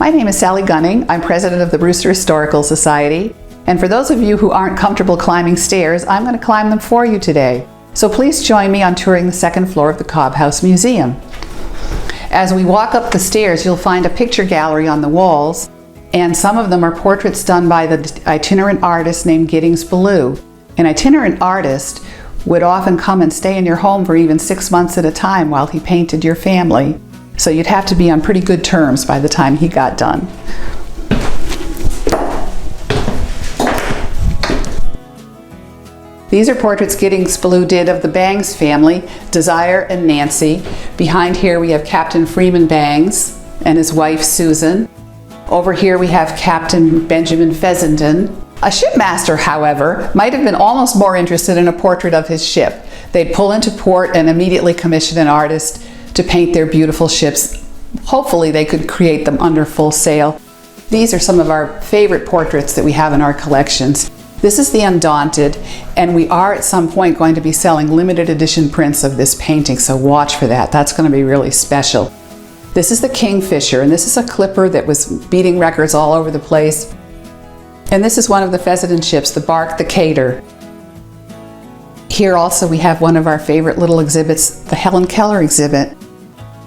My name is Sally Gunning. I'm president of the Brewster Historical Society. And for those of you who aren't comfortable climbing stairs, I'm going to climb them for you today. So please join me on touring the second floor of the Cobb House Museum. As we walk up the stairs, you'll find a picture gallery on the walls, and some of them are portraits done by the itinerant artist named Giddings Ballou. An itinerant artist would often come and stay in your home for even 6 months at a time while he painted your family. So you'd have to be on pretty good terms by the time he got done. These are portraits Giddings Ballou did of the Bangs family, Desire and Nancy. Behind here we have Captain Freeman Bangs and his wife Susan. Over here we have Captain Benjamin Fessenden. A shipmaster, however, might have been almost more interested in a portrait of his ship. They'd pull into port and immediately commission an artist to paint their beautiful ships. Hopefully they could create them under full sail. These are some of our favorite portraits that we have in our collections. This is the Undaunted, and we are at some point going to be selling limited edition prints of this painting, so watch for that. That's going to be really special. This is the Kingfisher, and this is a clipper that was beating records all over the place. And this is one of the Fessenden ships, the bark, the Cater. Here also we have one of our favorite little exhibits, the Helen Keller exhibit.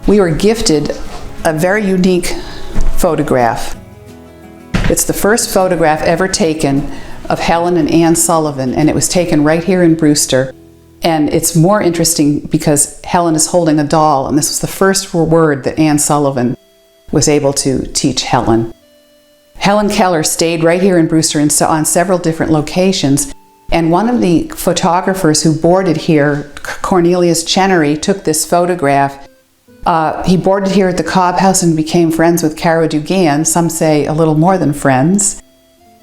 We were gifted a very unique photograph. It's the first photograph ever taken of Helen and Anne Sullivan, and it was taken right here in Brewster. And it's more interesting because Helen is holding a doll, and this was the first word that Anne Sullivan was able to teach Helen. Helen Keller stayed right here in Brewster and on several different locations, and one of the photographers who boarded here, Cornelius Chenery, took this photograph. He boarded here at the Cobb House and became friends with Cara Dugan, some say a little more than friends,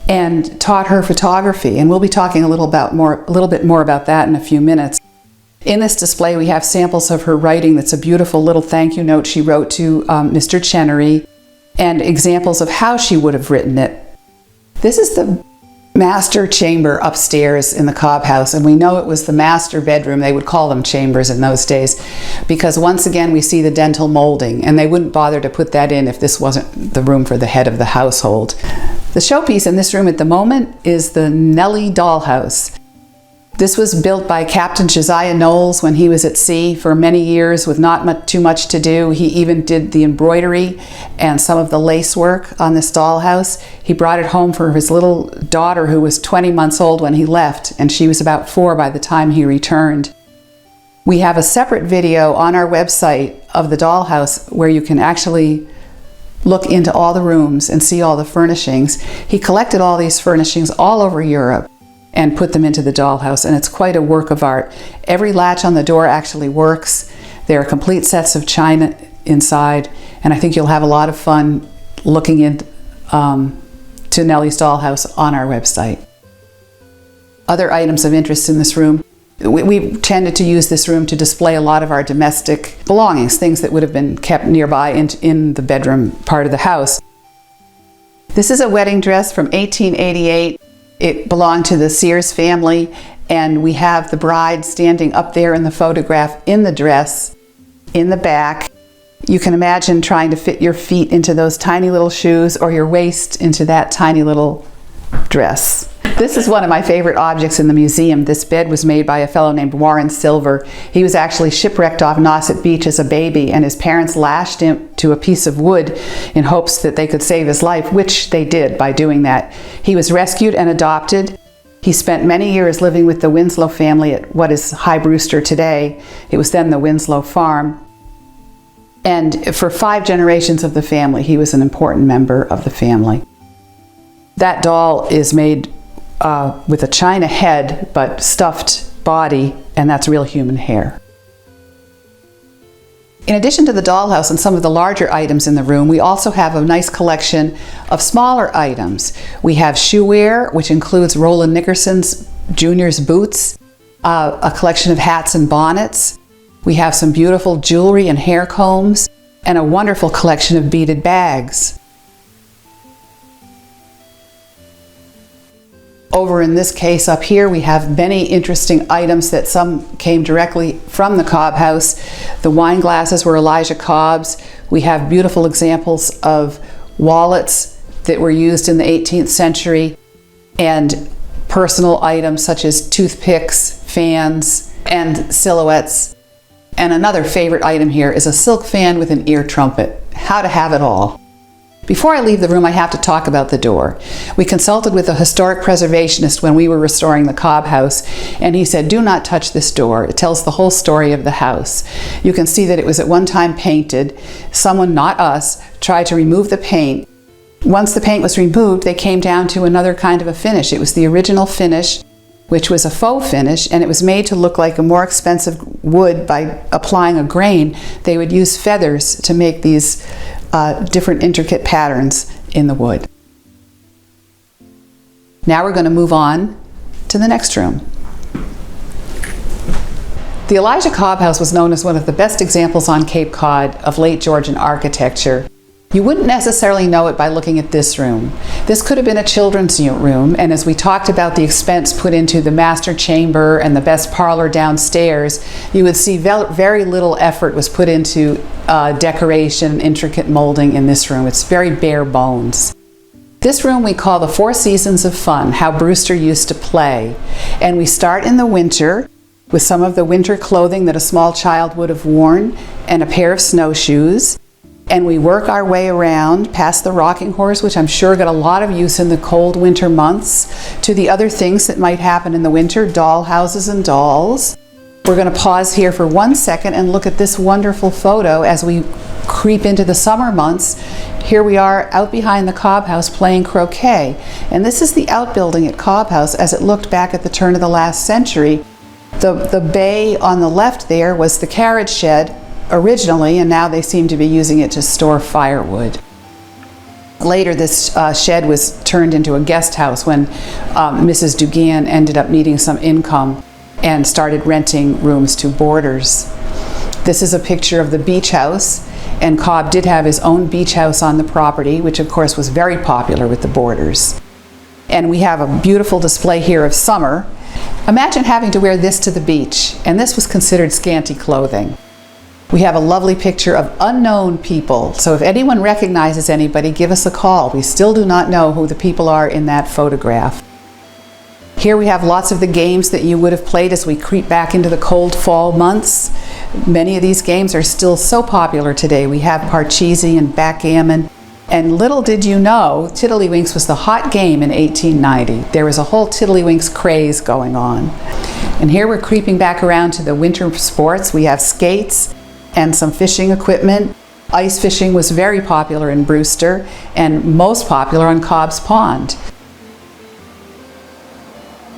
and taught her photography. And we'll be talking a little bit more about that in a few minutes. In this display we have samples of her writing. That's a beautiful little thank you note she wrote to Mr. Chenery, and examples of how she would have written it. This is the master chamber upstairs in the Cobb House, and we know it was the master bedroom. They would call them chambers in those days, because once again we see the dental molding, and they wouldn't bother to put that in if this wasn't the room for the head of the household. The showpiece in this room at the moment is the Nellie Dollhouse. This was built by Captain Josiah Knowles when he was at sea for many years with not too much to do. He even did the embroidery and some of the lace work on this dollhouse. He brought it home for his little daughter, who was 20 months old when he left, and she was about 4 by the time he returned. We have a separate video on our website of the dollhouse where you can actually look into all the rooms and see all the furnishings. He collected all these furnishings all over Europe and put them into the dollhouse, and it's quite a work of art. Every latch on the door actually works. There are complete sets of china inside, and I think you'll have a lot of fun looking into Nellie's Dollhouse on our website. Other items of interest in this room. We tended to use this room to display a lot of our domestic belongings, things that would have been kept nearby in the bedroom part of the house. This is a wedding dress from 1888. It belonged to the Sears family, and we have the bride standing up there in the photograph in the dress, in the back. You can imagine trying to fit your feet into those tiny little shoes or your waist into that tiny little dress. This is one of my favorite objects in the museum. This bed was made by a fellow named Warren Silver. He was actually shipwrecked off Nauset Beach as a baby, and his parents lashed him to a piece of wood in hopes that they could save his life, which they did by doing that. He was rescued and adopted. He spent many years living with the Winslow family at what is High Brewster today. It was then the Winslow Farm. And for 5 generations of the family, he was an important member of the family. That doll is made with a china head but stuffed body, and that's real human hair. In addition to the dollhouse and some of the larger items in the room, we also have a nice collection of smaller items. We have shoewear, which includes Roland Nickerson's Junior's boots, a collection of hats and bonnets. We have some beautiful jewelry and hair combs, and a wonderful collection of beaded bags. Over in this case up here, we have many interesting items that some came directly from the Cobb House. The wine glasses were Elijah Cobb's. We have beautiful examples of wallets that were used in the 18th century, and personal items such as toothpicks, fans, and silhouettes. And another favorite item here is a silk fan with an ear trumpet. How to have it all. Before I leave the room, I have to talk about the door. We consulted with a historic preservationist when we were restoring the Cobb house, and he said, do not touch this door. It tells the whole story of the house. You can see that it was at one time painted. Someone, not us, tried to remove the paint. Once the paint was removed, they came down to another kind of a finish. It was the original finish, which was a faux finish, and it was made to look like a more expensive wood by applying a grain. They would use feathers to make these different intricate patterns in the wood. Now we're going to move on to the next room. The Elijah Cobb house was known as one of the best examples on Cape Cod of late Georgian architecture. You wouldn't necessarily know it by looking at this room. This could have been a children's room, and as we talked about the expense put into the master chamber and the best parlor downstairs, you would see very little effort was put into decoration, intricate molding in this room. It's very bare bones. This room we call the Four Seasons of Fun, how Brewster used to play. And we start in the winter with some of the winter clothing that a small child would have worn and a pair of snowshoes. And we work our way around past the rocking horse, which I'm sure got a lot of use in the cold winter months, to the other things that might happen in the winter, dollhouses and dolls. We're going to pause here for 1 second and look at this wonderful photo as we creep into the summer months. Here we are out behind the Cobb house playing croquet. And this is the outbuilding at Cobb house as it looked back at the turn of the last century. The bay on the left there was the carriage shed originally, and now they seem to be using it to store firewood. Later, this shed was turned into a guest house when Mrs. Dugan ended up needing some income and started renting rooms to boarders. This is a picture of the beach house, and Cobb did have his own beach house on the property, which of course was very popular with the boarders. And we have a beautiful display here of summer. Imagine having to wear this to the beach, and this was considered scanty clothing. We have a lovely picture of unknown people, so if anyone recognizes anybody, give us a call. We still do not know who the people are in that photograph. Here we have lots of the games that you would have played as we creep back into the cold fall months. Many of these games are still so popular today. We have Parcheesi and backgammon. And little did you know, Tiddlywinks was the hot game in 1890. There was a whole Tiddlywinks craze going on. And here we're creeping back around to the winter sports. We have skates and some fishing equipment. Ice fishing was very popular in Brewster and most popular on Cobb's Pond.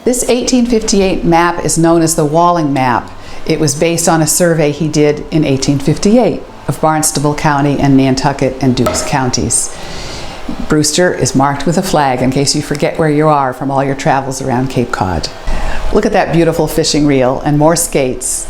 This 1858 map is known as the Walling map. It was based on a survey he did in 1858 of Barnstable County and Nantucket and Dukes counties. Brewster is marked with a flag in case you forget where you are from all your travels around Cape Cod. Look at that beautiful fishing reel and more skates.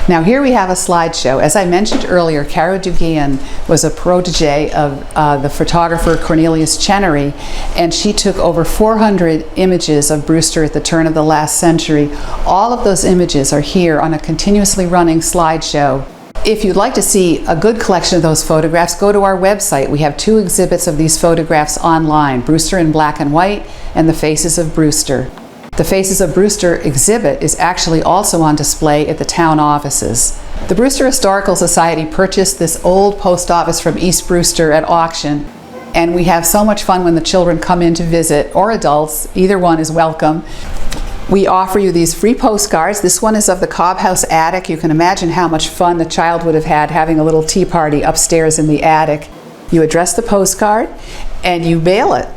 Now here we have a slideshow. As I mentioned earlier, Cara Dugan was a protege of the photographer Cornelius Chenery, and she took over 400 images of Brewster at the turn of the last century. All of those images are here on a continuously running slideshow. If you'd like to see a good collection of those photographs, go to our website. We have 2 exhibits of these photographs online, Brewster in Black and White and The Faces of Brewster. The Faces of Brewster exhibit is actually also on display at the town offices. The Brewster Historical Society purchased this old post office from East Brewster at auction, and we have so much fun when the children come in to visit, or adults, either one is welcome. We offer you these free postcards. This one is of the Cobb House attic. You can imagine how much fun the child would have had having a little tea party upstairs in the attic. You address the postcard and you mail it.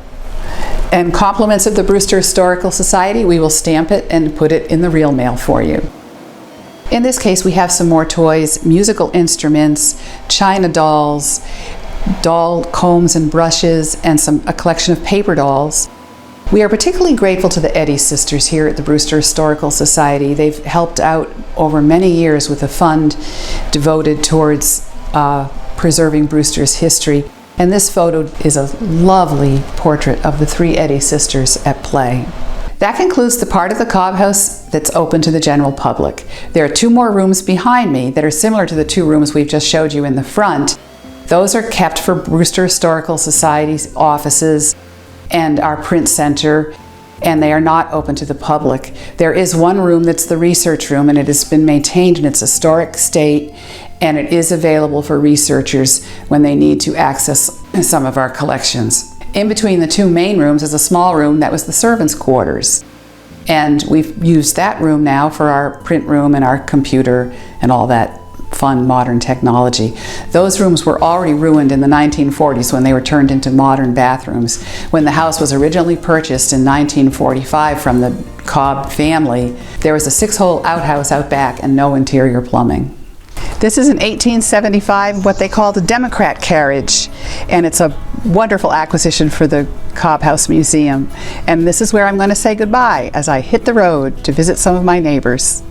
And compliments of the Brewster Historical Society, we will stamp it and put it in the real mail for you. In this case, we have some more toys, musical instruments, china dolls, doll combs and brushes, and a collection of paper dolls. We are particularly grateful to the Eddy sisters here at the Brewster Historical Society. They've helped out over many years with a fund devoted towards preserving Brewster's history. And this photo is a lovely portrait of the 3 Eddy sisters at play. That concludes the part of the Cobb House that's open to the general public. There are 2 more rooms behind me that are similar to the 2 rooms we've just showed you in the front. Those are kept for Brewster Historical Society's offices and our print center, and they are not open to the public. There is one room that's the research room, and it has been maintained in its historic state, and it is available for researchers when they need to access some of our collections. In between the two main rooms is a small room that was the servants' quarters. And we've used that room now for our print room and our computer and all that fun modern technology. Those rooms were already ruined in the 1940s when they were turned into modern bathrooms. When the house was originally purchased in 1945 from the Cobb family, there was a 6-hole outhouse out back and no interior plumbing. This is an 1875, what they called a Democrat carriage, and it's a wonderful acquisition for the Cobb House Museum. And this is where I'm going to say goodbye as I hit the road to visit some of my neighbors.